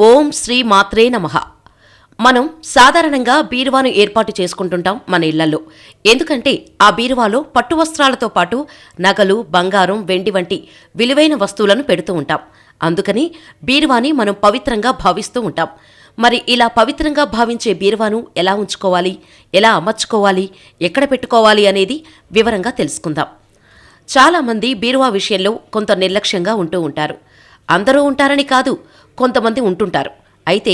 ఓం శ్రీ మాత్రే నమః. మనం సాధారణంగా బీరువాను ఏర్పాటు చేసుకుంటుంటాం మన ఇళ్లలో. ఎందుకంటే ఆ బీరువాలో పట్టు వస్త్రాలతో పాటు నగలు, బంగారం, వెండి వంటి విలువైన వస్తువులను పెడుతూ ఉంటాం. అందుకని బీరువాని మనం పవిత్రంగా భావిస్తూ ఉంటాం. మరి ఇలా పవిత్రంగా భావించే బీరువాను ఎలా ఉంచుకోవాలి, ఎలా అమర్చుకోవాలి, ఎక్కడ పెట్టుకోవాలి అనేది వివరంగా తెలుసుకుందాం. చాలామంది బీరువా విషయంలో కొంత నిర్లక్ష్యంగా ఉంటూ ఉంటారు. అందరూ ఉంటారని కాదు, కొంతమంది ఉంటుంటారు. అయితే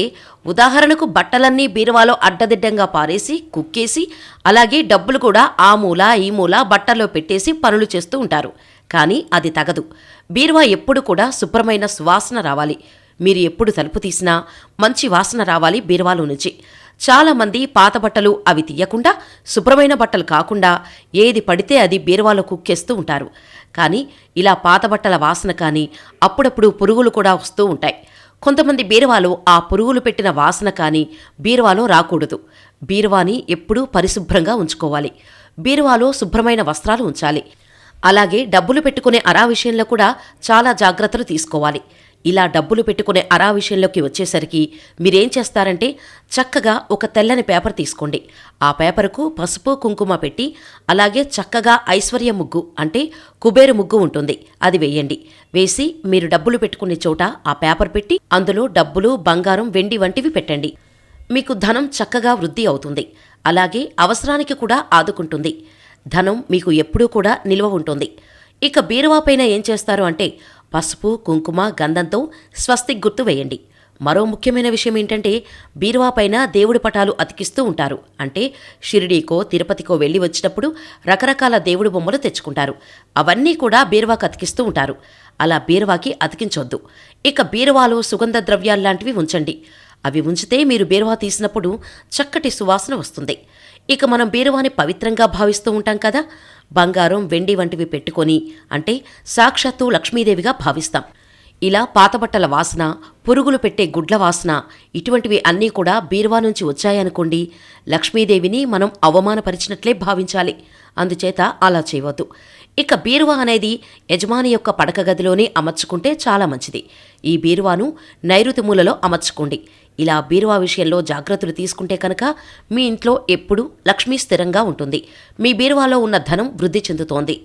ఉదాహరణకు బట్టలన్నీ బీరువాలో అడ్డదిడ్డంగా పారేసి కుక్కేసి, అలాగే డబ్బులు కూడా ఆ మూల ఈ మూల బట్టల్లో పెట్టేసి పనులు చేస్తూ ఉంటారు. కానీ అది తగదు. బీరువా ఎప్పుడు కూడా శుభ్రమైన సువాసన రావాలి. మీరు ఎప్పుడు తలుపు తీసినా మంచి వాసన రావాలి బీరువాలో నుంచి. చాలామంది పాత బట్టలు అవి తీయకుండా, శుభ్రమైన బట్టలు కాకుండా ఏది పడితే అది బీరువాలో కుక్కేస్తూ ఉంటారు. కానీ ఇలా పాత బట్టల వాసన కానీ, అప్పుడప్పుడు పురుగులు కూడా వస్తూ ఉంటాయి. కొంతమంది బీరువాలో ఆ పురుగులు పెట్టిన వాసన కానీ బీరువాలో రాకూడదు. బీరువాని ఎప్పుడూ పరిశుభ్రంగా ఉంచుకోవాలి. బీరువాలో శుభ్రమైన వస్త్రాలు ఉంచాలి. అలాగే డబ్బులు పెట్టుకునే అరా విషయంలో కూడా చాలా జాగ్రత్తలు తీసుకోవాలి. ఇలా డబ్బులు పెట్టుకునే అరా విషయంలోకి వచ్చేసరికి మీరేం చేస్తారంటే, చక్కగా ఒక తెల్లని పేపర్ తీసుకోండి. ఆ పేపర్కు పసుపు కుంకుమ పెట్టి, అలాగే చక్కగా ఐశ్వర్య ముగ్గు అంటే కుబేరు ముగ్గు ఉంటుంది, అది వేయండి. వేసి మీరు డబ్బులు పెట్టుకునే చోట ఆ పేపర్ పెట్టి అందులో డబ్బులు, బంగారం, వెండి వంటివి పెట్టండి. మీకు ధనం చక్కగా వృద్ధి అవుతుంది. అలాగే అవసరానికి కూడా ఆదుకుంటుంది. ధనం మీకు ఎప్పుడూ కూడా నిల్వ ఉంటుంది. ఇక బీరువా పైన ఏం చేస్తారు అంటే, పసుపు కుంకుమ గంధంతో స్వస్తిక్ గుర్తు వేయండి. మరో ముఖ్యమైన విషయం ఏంటంటే, బీరువా పైన దేవుడి పటాలు అతికిస్తూ ఉంటారు. అంటే షిరిడీకో తిరుపతికో వెళ్ళి వచ్చినప్పుడు రకరకాల దేవుడి బొమ్మలు తెచ్చుకుంటారు. అవన్నీ కూడా బీరువాకు అతికిస్తూ ఉంటారు. అలా బీరువాకి అతికించొద్దు. ఇక బీరువాలో సుగంధ ద్రవ్యాల్లాంటివి ఉంచండి. అవి ఉంచితే మీరు బీరువా తీసినప్పుడు చక్కటి సువాసన వస్తుంది. ఇక మనం బీరువాని పవిత్రంగా భావిస్తూ ఉంటాం కదా, బంగారం, వెండి వంటివి పెట్టుకొని, అంటే సాక్షాత్తు లక్ష్మీదేవిగా భావిస్తాం. ఇలా పాతబట్టల వాసన, పురుగులు పెట్టే గుడ్ల వాసన, ఇటువంటివి అన్నీ కూడా బీరువా నుంచి వచ్చాయనుకోండి, లక్ష్మీదేవిని మనం అవమానపరిచినట్లే భావించాలి. అందుచేత అలా చేయవద్దు. ఇక బీరువా అనేది యజమాని యొక్క పడక గదిలోనే అమర్చుకుంటే చాలా మంచిది. ఈ బీరువాను నైరుతి మూలలో అమర్చుకోండి. ఇలా బీరువా విషయంలో జాగ్రత్తలు తీసుకుంటే కనుక మీ ఇంట్లో ఎప్పుడూ లక్ష్మీ స్థిరంగా ఉంటుంది. మీ బీరువాలో ఉన్న ధనం వృద్ధి చెందుతోంది.